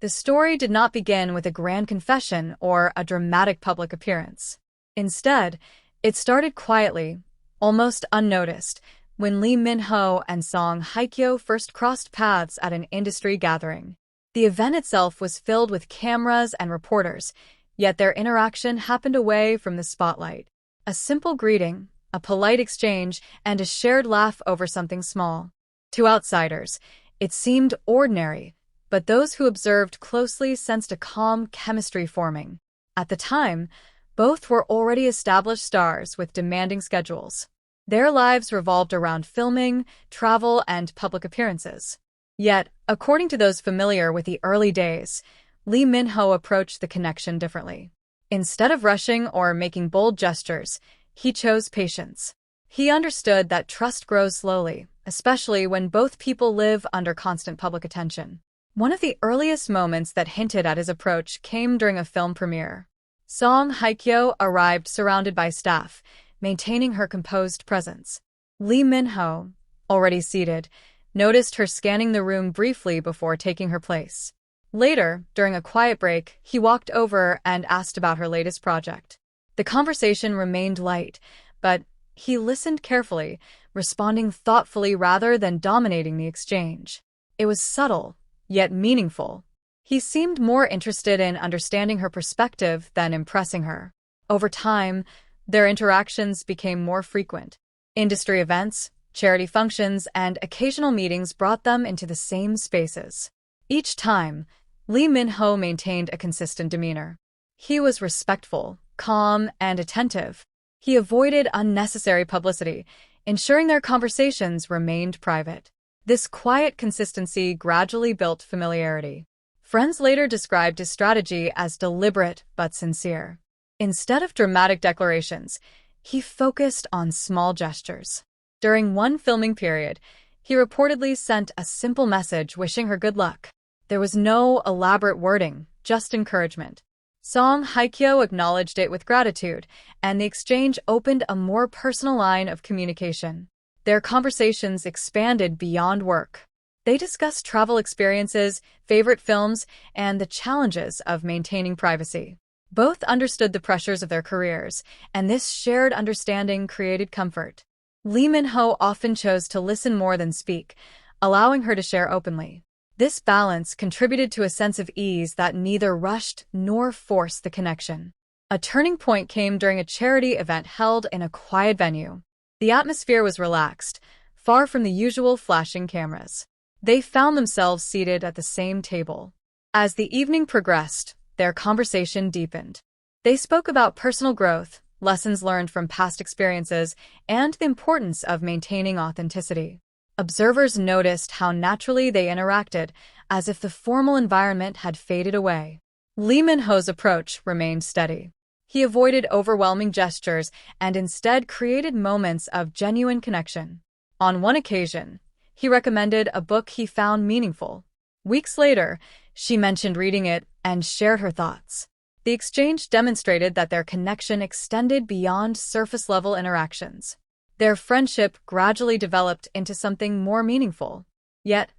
The story did not begin with a grand confession or a dramatic public appearance. Instead, it started quietly, almost unnoticed, when Lee Min-ho and Song Hye-kyo first crossed paths at an industry gathering. The event itself was filled with cameras and reporters, yet their interaction happened away from the spotlight. A simple greeting, a polite exchange, and a shared laugh over something small. To outsiders, it seemed ordinary, but those who observed closely sensed a calm chemistry forming. At the time, both were already established stars with demanding schedules. Their lives revolved around filming, travel, and public appearances. Yet, according to those familiar with the early days, Lee Min-ho approached the connection differently. Instead of rushing or making bold gestures, he chose patience. He understood that trust grows slowly, especially when both people live under constant public attention. One of the earliest moments that hinted at his approach came during a film premiere. Song Hye-kyo arrived surrounded by staff, maintaining her composed presence. Lee Min-ho, already seated, noticed her scanning the room briefly before taking her place. Later, during a quiet break, he walked over and asked about her latest project. The conversation remained light, but he listened carefully, responding thoughtfully rather than dominating the exchange. It was subtle, yet meaningful. He seemed more interested in understanding her perspective than impressing her. Over time, their interactions became more frequent. Industry events, charity functions, and occasional meetings brought them into the same spaces. Each time, Lee Min-ho maintained a consistent demeanor. He was respectful, calm, and attentive. He avoided unnecessary publicity, ensuring their conversations remained private. This quiet consistency gradually built familiarity. Friends later described his strategy as deliberate but sincere. Instead of dramatic declarations, he focused on small gestures. During one filming period, he reportedly sent a simple message wishing her good luck. There was no elaborate wording, just encouragement. Song Hye-kyo acknowledged it with gratitude, and the exchange opened a more personal line of communication. Their conversations expanded beyond work. They discussed travel experiences, favorite films, and the challenges of maintaining privacy. Both understood the pressures of their careers, and this shared understanding created comfort. Lee Min-ho often chose to listen more than speak, allowing her to share openly. This balance contributed to a sense of ease that neither rushed nor forced the connection. A turning point came during a charity event held in a quiet venue. The atmosphere was relaxed, far from the usual flashing cameras. They found themselves seated at the same table. As the evening progressed, their conversation deepened. They spoke about personal growth, lessons learned from past experiences, and the importance of maintaining authenticity. Observers noticed how naturally they interacted, as if the formal environment had faded away. Lee Min-ho's approach remained steady. He avoided overwhelming gestures and instead created moments of genuine connection. On one occasion, he recommended a book he found meaningful. Weeks later, she mentioned reading it and shared her thoughts. The exchange demonstrated that their connection extended beyond surface-level interactions. Their friendship gradually developed into something more meaningful. Yet,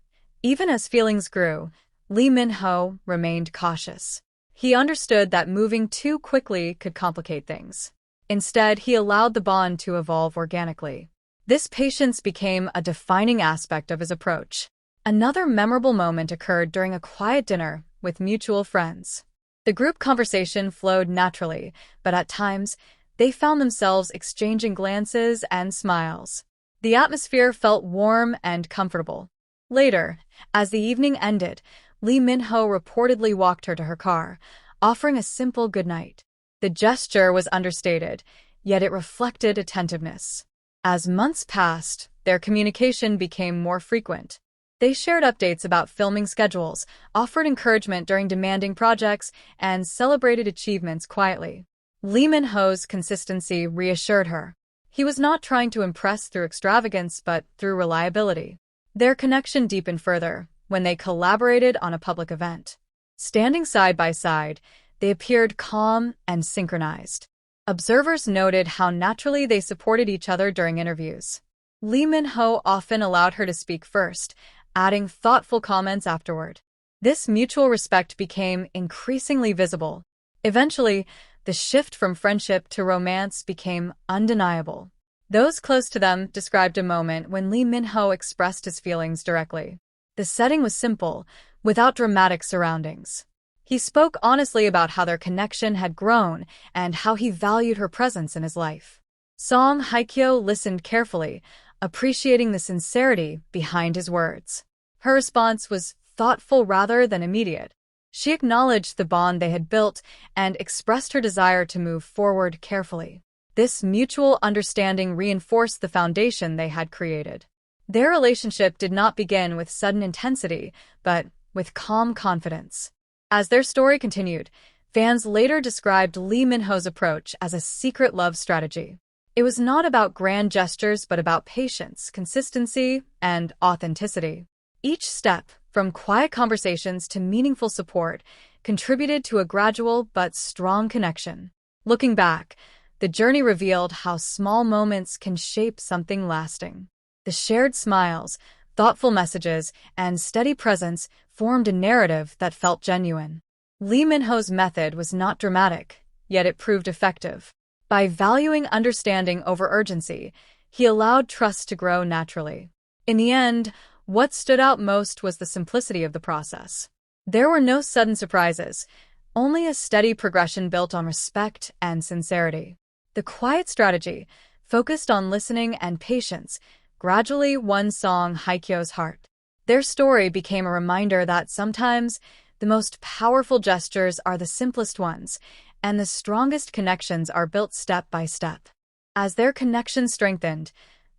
even as feelings grew, Lee Min-ho remained cautious. He understood that moving too quickly could complicate things. Instead, he allowed the bond to evolve organically. This patience became a defining aspect of his approach. Another memorable moment occurred during a quiet dinner with mutual friends. The group conversation flowed naturally, but at times, they found themselves exchanging glances and smiles. The atmosphere felt warm and comfortable. Later, as the evening ended, Lee Min-ho reportedly walked her to her car, offering a simple goodnight. The gesture was understated, yet it reflected attentiveness. As months passed, their communication became more frequent. They shared updates about filming schedules, offered encouragement during demanding projects, and celebrated achievements quietly. Lee Min-ho's consistency reassured her. He was not trying to impress through extravagance but through reliability. Their connection deepened further when they collaborated on a public event. Standing side by side, they appeared calm and synchronized. Observers noted how naturally they supported each other during interviews. Lee Min-ho often allowed her to speak first, adding thoughtful comments afterward. This mutual respect became increasingly visible. Eventually, the shift from friendship to romance became undeniable. Those close to them described a moment when Lee Min-ho expressed his feelings directly. The setting was simple, without dramatic surroundings. He spoke honestly about how their connection had grown and how he valued her presence in his life. Song Hye-kyo listened carefully, appreciating the sincerity behind his words. Her response was thoughtful rather than immediate. She acknowledged the bond they had built and expressed her desire to move forward carefully. This mutual understanding reinforced the foundation they had created. Their relationship did not begin with sudden intensity, but with calm confidence. As their story continued, fans later described Lee Min-ho's approach as a secret love strategy. It was not about grand gestures but about patience, consistency, and authenticity. Each step, from quiet conversations to meaningful support, contributed to a gradual but strong connection. Looking back, the journey revealed how small moments can shape something lasting. The shared smiles, thoughtful messages, and steady presence formed a narrative that felt genuine. Lee Min-ho's method was not dramatic, yet it proved effective. By valuing understanding over urgency, he allowed trust to grow naturally. In the end, what stood out most was the simplicity of the process. There were no sudden surprises, only a steady progression built on respect and sincerity. The quiet strategy, focused on listening and patience, gradually won Song Hye-kyo's heart. Their story became a reminder that sometimes the most powerful gestures are the simplest ones, and the strongest connections are built step by step. As their connection strengthened,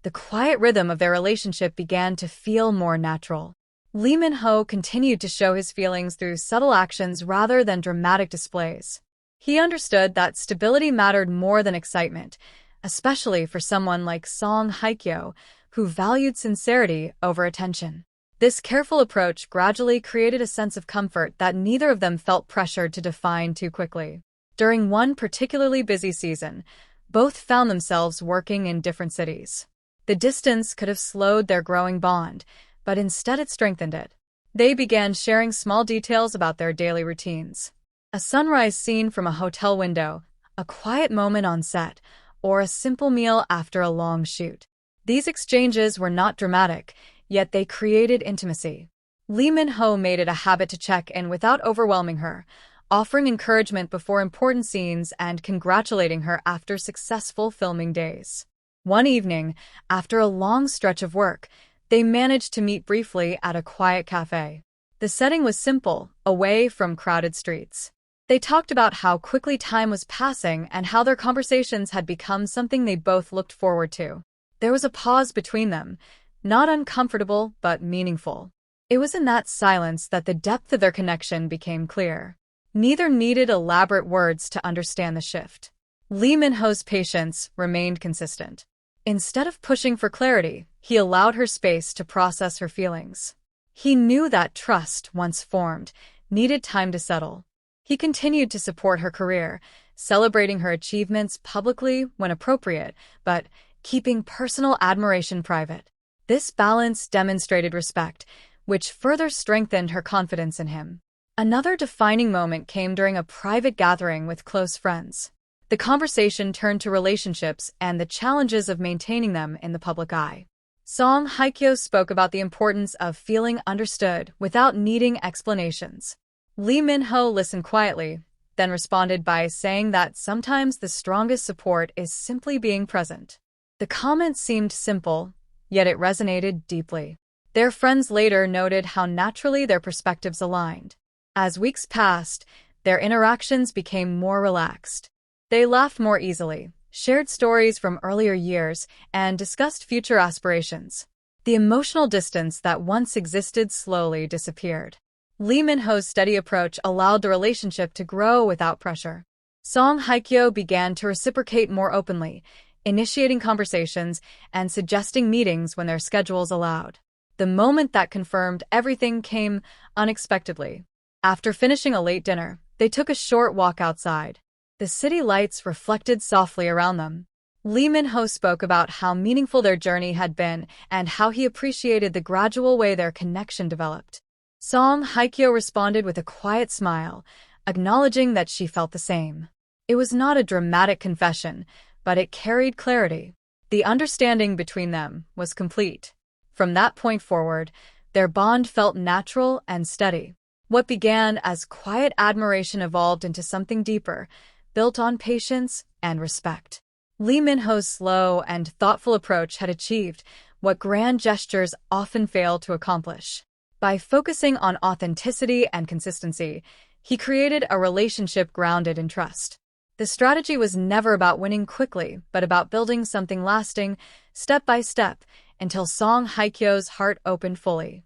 the quiet rhythm of their relationship began to feel more natural. Lee Min-ho continued to show his feelings through subtle actions rather than dramatic displays. He understood that stability mattered more than excitement, especially for someone like Song Hye-kyo, who valued sincerity over attention. This careful approach gradually created a sense of comfort that neither of them felt pressured to define too quickly. During one particularly busy season, both found themselves working in different cities. The distance could have slowed their growing bond, but instead it strengthened it. They began sharing small details about their daily routines. A sunrise scene from a hotel window, a quiet moment on set, or a simple meal after a long shoot. These exchanges were not dramatic, yet they created intimacy. Lee Min-ho made it a habit to check in without overwhelming her, offering encouragement before important scenes and congratulating her after successful filming days. One evening, after a long stretch of work, they managed to meet briefly at a quiet cafe. The setting was simple, away from crowded streets. They talked about how quickly time was passing and how their conversations had become something they both looked forward to. There was a pause between them, not uncomfortable but meaningful. It was in that silence that the depth of their connection became clear. Neither needed elaborate words to understand the shift. Lee Min-ho's patience remained consistent. Instead of pushing for clarity, he allowed her space to process her feelings. He knew that trust, once formed, needed time to settle. He continued to support her career, celebrating her achievements publicly when appropriate, but keeping personal admiration private. This balance demonstrated respect, which further strengthened her confidence in him. Another defining moment came during a private gathering with close friends. The conversation turned to relationships and the challenges of maintaining them in the public eye. Song Hye-kyo spoke about the importance of feeling understood without needing explanations. Lee Min-ho listened quietly, then responded by saying that sometimes the strongest support is simply being present. The comment seemed simple, yet it resonated deeply. Their friends later noted how naturally their perspectives aligned. As weeks passed, their interactions became more relaxed. They laughed more easily, shared stories from earlier years, and discussed future aspirations. The emotional distance that once existed slowly disappeared. Lee Min-ho's steady approach allowed the relationship to grow without pressure. Song Hye-kyo began to reciprocate more openly, initiating conversations and suggesting meetings when their schedules allowed. The moment that confirmed everything came unexpectedly. After finishing a late dinner, they took a short walk outside. The city lights reflected softly around them. Lee Min-ho spoke about how meaningful their journey had been and how he appreciated the gradual way their connection developed. Song Hye-kyo responded with a quiet smile, acknowledging that she felt the same. It was not a dramatic confession, but it carried clarity. The understanding between them was complete. From that point forward, their bond felt natural and steady. What began as quiet admiration evolved into something deeper, built on patience and respect. Lee Min-ho's slow and thoughtful approach had achieved what grand gestures often fail to accomplish. By focusing on authenticity and consistency, he created a relationship grounded in trust. The strategy was never about winning quickly, but about building something lasting, step by step, until Song Hye-kyo's heart opened fully.